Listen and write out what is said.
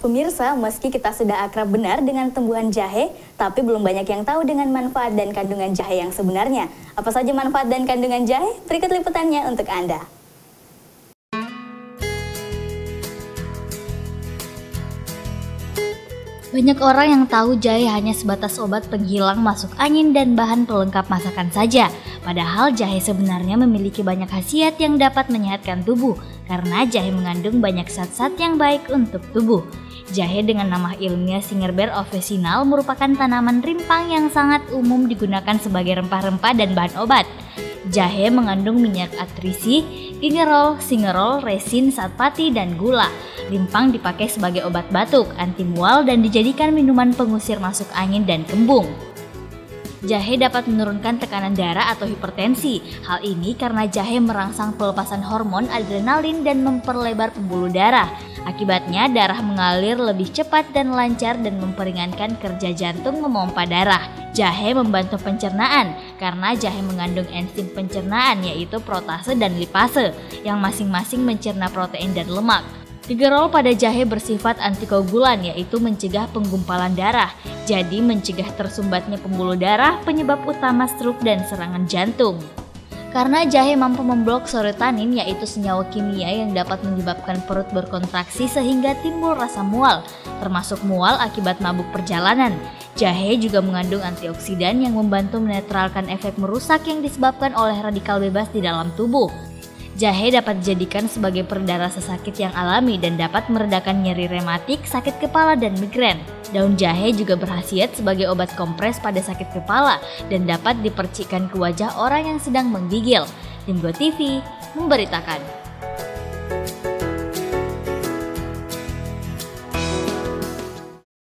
Pemirsa, meski kita sudah akrab benar dengan tumbuhan jahe, tapi belum banyak yang tahu dengan manfaat dan kandungan jahe yang sebenarnya. Apa saja manfaat dan kandungan jahe? Berikut liputannya untuk Anda. Banyak orang yang tahu jahe hanya sebatas obat penghilang masuk angin dan bahan pelengkap masakan saja. Padahal jahe sebenarnya memiliki banyak khasiat yang dapat menyehatkan tubuh, karena jahe mengandung banyak zat-zat yang baik untuk tubuh. Jahe dengan nama ilmiah Cinnabar officinal merupakan tanaman rimpang yang sangat umum digunakan sebagai rempah-rempah dan bahan obat. Jahe mengandung minyak atrisi, gingerol, singerol, resin, zat pati, dan gula. Rimpang dipakai sebagai obat batuk, anti mual, dan dijadikan minuman pengusir masuk angin dan kembung. Jahe dapat menurunkan tekanan darah atau hipertensi. Hal ini karena jahe merangsang pelepasan hormon adrenalin dan memperlebar pembuluh darah. Akibatnya darah mengalir lebih cepat dan lancar dan memperingankan kerja jantung memompa darah. Jahe membantu pencernaan karena jahe mengandung enzim pencernaan yaitu protase dan lipase yang masing-masing mencerna protein dan lemak. Gingerol pada jahe bersifat antikoagulan yaitu mencegah penggumpalan darah. Jadi mencegah tersumbatnya pembuluh darah, penyebab utama stroke dan serangan jantung. Karena jahe mampu memblok serotonin yaitu senyawa kimia yang dapat menyebabkan perut berkontraksi sehingga timbul rasa mual, termasuk mual akibat mabuk perjalanan. Jahe juga mengandung antioksidan yang membantu menetralkan efek merusak yang disebabkan oleh radikal bebas di dalam tubuh. Jahe dapat dijadikan sebagai peredar rasa sakit yang alami dan dapat meredakan nyeri rematik, sakit kepala, dan migrain. Daun jahe juga berkhasiat sebagai obat kompres pada sakit kepala dan dapat dipercikkan ke wajah orang yang sedang menggigil. Tim GoTV memberitakan.